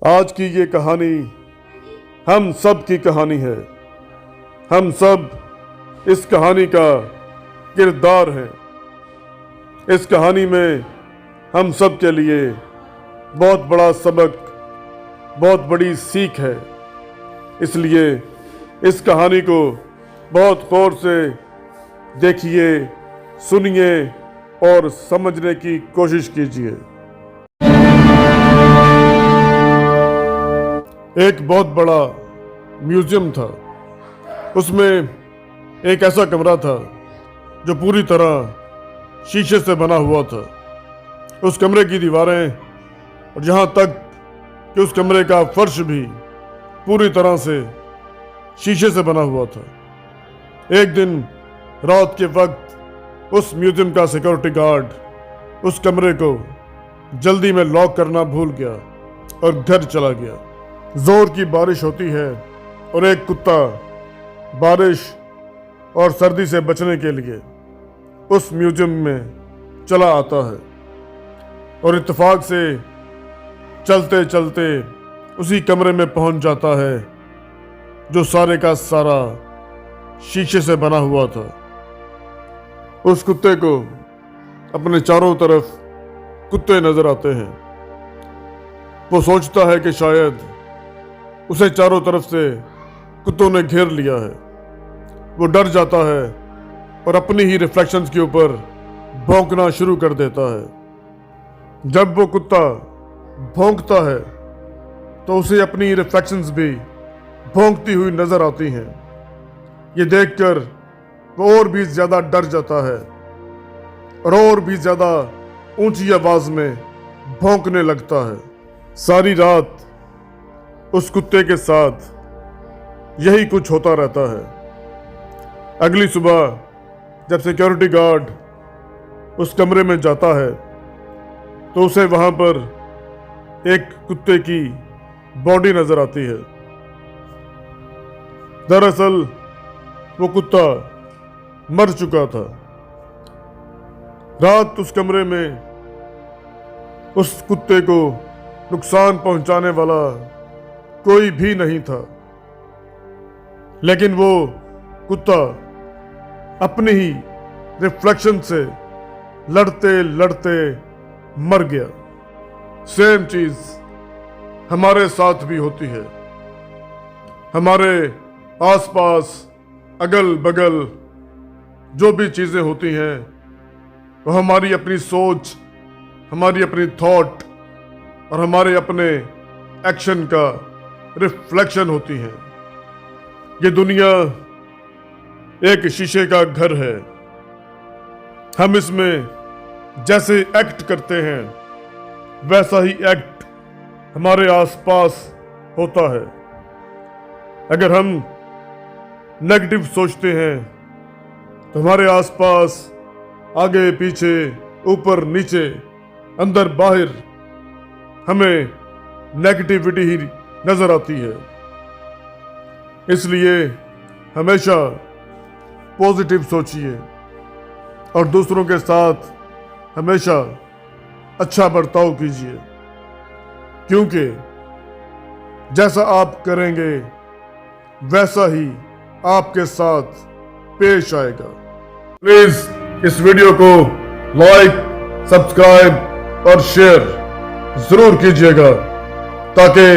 आज की ये कहानी हम सब की कहानी है। हम सब इस कहानी का किरदार हैं। इस कहानी में हम सब के लिए बहुत बड़ा सबक, बहुत बड़ी सीख है। इसलिए इस कहानी को बहुत गौर से देखिए, सुनिए और समझने की कोशिश कीजिए। एक बहुत बड़ा म्यूजियम था। उसमें एक ऐसा कमरा था जो पूरी तरह शीशे से बना हुआ था। उस कमरे की दीवारें और यहाँ तक कि उस कमरे का फर्श भी पूरी तरह से शीशे से बना हुआ था। एक दिन रात के वक्त उस म्यूजियम का सिक्योरिटी गार्ड उस कमरे को जल्दी में लॉक करना भूल गया और घर चला गया। जोर की बारिश होती है और एक कुत्ता बारिश और सर्दी से बचने के लिए उस म्यूजियम में चला आता है और इत्तेफाक से चलते चलते उसी कमरे में पहुंच जाता है जो सारे का सारा शीशे से बना हुआ था। उस कुत्ते को अपने चारों तरफ कुत्ते नजर आते हैं। वो सोचता है कि शायद उसे चारों तरफ से कुत्तों ने घेर लिया है। वो डर जाता है और अपनी ही रिफ्लेक्शंस के ऊपर भौंकना शुरू कर देता है। जब वो कुत्ता भौंकता है तो उसे अपनी रिफ्लेक्शंस भी भौंकती हुई नजर आती हैं। ये देखकर वो और भी ज्यादा डर जाता है और भी ज्यादा ऊंची आवाज में भौंकने लगता है। सारी रात उस कुत्ते के साथ यही कुछ होता रहता है। अगली सुबह जब सिक्योरिटी गार्ड उस कमरे में जाता है तो उसे वहां पर एक कुत्ते की बॉडी नजर आती है। दरअसल वो कुत्ता मर चुका था। रात उस कमरे में उस कुत्ते को नुकसान पहुंचाने वाला कोई भी नहीं था, लेकिन वो कुत्ता अपनी ही रिफ्लेक्शन से लड़ते लड़ते मर गया। सेम चीज हमारे साथ भी होती है। हमारे आसपास अगल बगल जो भी चीजें होती हैं वो हमारी अपनी सोच, हमारी अपनी थॉट और हमारे अपने एक्शन का रिफ्लेक्शन होती है। ये दुनिया एक शीशे का घर है। हम इसमें जैसे एक्ट करते हैं वैसा ही एक्ट हमारे आसपास होता है। अगर हम नेगेटिव सोचते हैं तो हमारे आसपास आगे पीछे ऊपर नीचे अंदर बाहर हमें नेगेटिविटी ही नजर आती है। इसलिए हमेशा पॉजिटिव सोचिए और दूसरों के साथ हमेशा अच्छा बर्ताव कीजिए, क्योंकि जैसा आप करेंगे वैसा ही आपके साथ पेश आएगा। प्लीज इस वीडियो को लाइक, सब्सक्राइब और शेयर जरूर कीजिएगा ताकि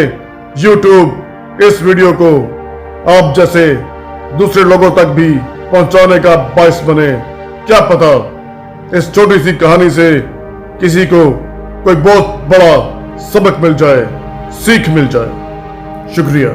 YouTube इस वीडियो को आप जैसे दूसरे लोगों तक भी पहुंचाने का बायस बने। क्या पता इस छोटी सी कहानी से किसी को कोई बहुत बड़ा सबक मिल जाए, सीख मिल जाए। शुक्रिया।